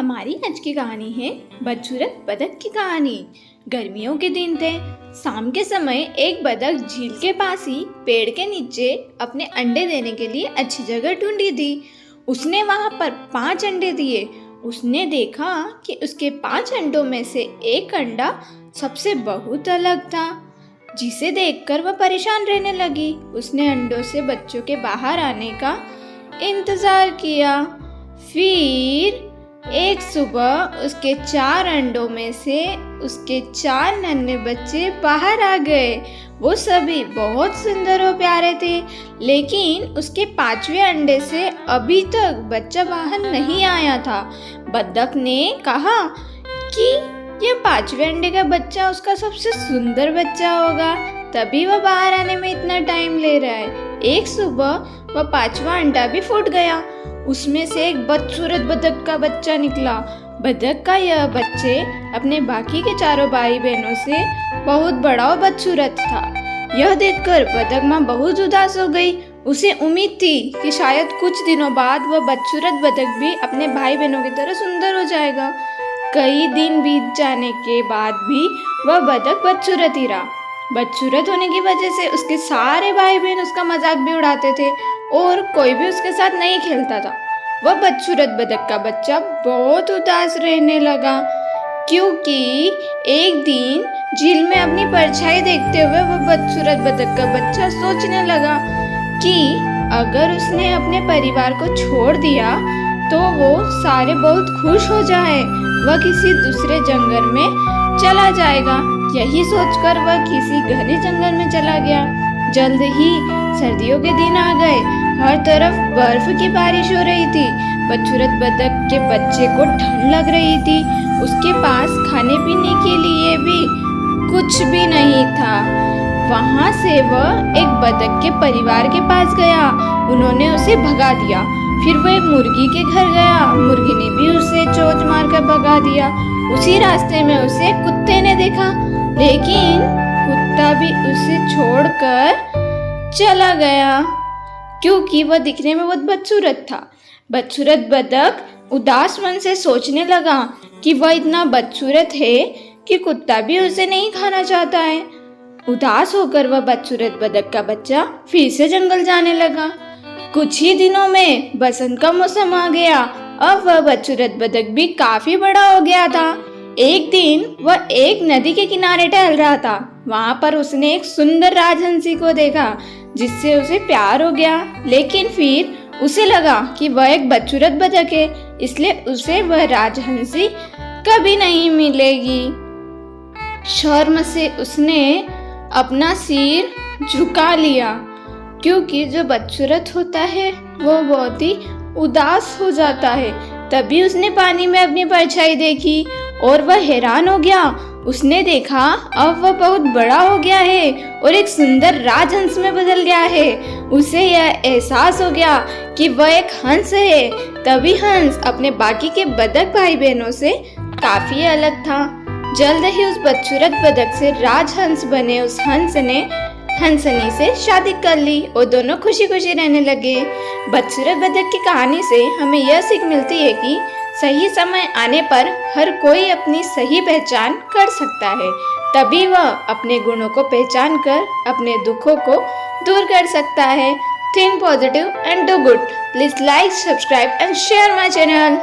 हमारी आज की कहानी है बदसूरत बतख की कहानी। गर्मियों के दिन थे। शाम के समय एक बतख झील के पास ही पेड़ के नीचे अपने अंडे देने के लिए अच्छी जगह ढूंढी थी। उसने वहां पर 5 अंडे दिए। उसने देखा कि उसके 5 अंडों में से एक अंडा सबसे बहुत अलग था, जिसे देखकर वह परेशान रहने लगी। उसने अंडों से बच्चों के बाहर आने का इंतजार किया। फिर एक सुबह उसके 4 अंडों में से उसके 4 नन्हे बच्चे बाहर आ गए। वो सभी बहुत सुंदर और प्यारे थे, लेकिन उसके 5वें अंडे से अभी तक बच्चा बाहर नहीं आया था। बतख ने कहा कि यह 5वें अंडे का बच्चा उसका सबसे सुंदर बच्चा होगा, तभी वह बाहर आने में इतना टाइम ले रहा है। एक सुबह वह 5वां अंडा भी फूट गया। उसमें से एक बदसूरत बतख का बच्चा निकला। बतख का यह बच्चे अपने बाकी के चारों भाई बहनों से बहुत बड़ा और बदसूरत था। यह देखकर बतख माँ बहुत उदास हो गई। उसे उम्मीद थी कि शायद कुछ दिनों बाद वह बदसूरत बतख भी अपने भाई बहनों की तरह सुंदर हो जाएगा। कई दिन बीत जाने के बाद भी वह बतख बदसूरत ही रहा। बदसूरत होने की वजह से उसके सारे भाई बहन उसका मजाक भी उड़ाते थे और कोई भी उसके साथ नहीं खेलता था। वह बदसूरत बतख का बच्चा बहुत उदास रहने लगा, क्योंकि एक दिन झील में अपनी परछाई देखते हुए वह बदसूरत बतख का बच्चा सोचने लगा कि अगर उसने अपने परिवार को छोड़ दिया तो वो सारे बहुत खुश हो जाए, वह किसी दूसरे जंगल में चला जाएगा। यही सोचकर वह किसी घने जंगल में चला गया। जल्द ही सर्दियों के दिन आ गए। हर तरफ बर्फ की बारिश हो रही थी। बदसूरत बतख के बच्चे को ठंड लग रही थी। उसके पास खाने पीने के लिए भी कुछ भी नहीं था। वहां से वह एक बतख के परिवार के पास गया। उन्होंने उसे भगा दिया। फिर वह एक मुर्गी के घर गया। मुर्गी ने भी उसे चोंच मारकर भगा दिया। उसी रास्ते में उसे कुत्ते ने देखा, लेकिन कुत्ता भी उसे छोड़कर चला गया, क्योंकि वह दिखने में बहुत बदसूरत था। बदसूरत बतख उदास मन से सोचने लगा कि वह इतना बदसूरत है कि कुत्ता भी उसे नहीं खाना चाहता है। उदास होकर वह बदसूरत बतख का बच्चा फिर से जंगल जाने लगा। कुछ ही दिनों में बसंत का मौसम आ गया। अब वह बदसूरत बतख भी काफी बड़ा हो गया था। एक दिन वह एक नदी के किनारे टहल रहा था। वहां पर उसने एक सुंदर राजहंसी को देखा, जिससे उसे प्यार हो गया। लेकिन फिर उसे लगा कि वह एक बदसूरत बतख है, इसलिए उसे वह राजहंसी कभी नहीं मिलेगी। शर्म से उसने अपना सिर झुका लिया, क्योंकि जो बदसूरत होता है वो बहुत ही उदास हो जाता है। तभी उसने पानी में अपनी परछाई देखी और वह हैरान हो गया। उसने देखा अब वह बहुत बड़ा हो गया है और एक सुंदर राजहंस में बदल गया है। उसे यह एहसास हो गया कि वह एक हंस है। तभी हंस अपने बाकी के बतख भाई बहनों से काफी अलग था। जल्द ही उस बदसूरत बतख से राजहंस बने उस हंस ने हंसनी से शादी कर ली और दोनों खुशी खुशी रहने लगे। बदसूरत बतख की कहानी से हमें यह सीख मिलती है कि सही समय आने पर हर कोई अपनी सही पहचान कर सकता है, तभी वह अपने गुणों को पहचान कर अपने दुखों को दूर कर सकता है। Think positive and do good. Please like, subscribe and share my channel.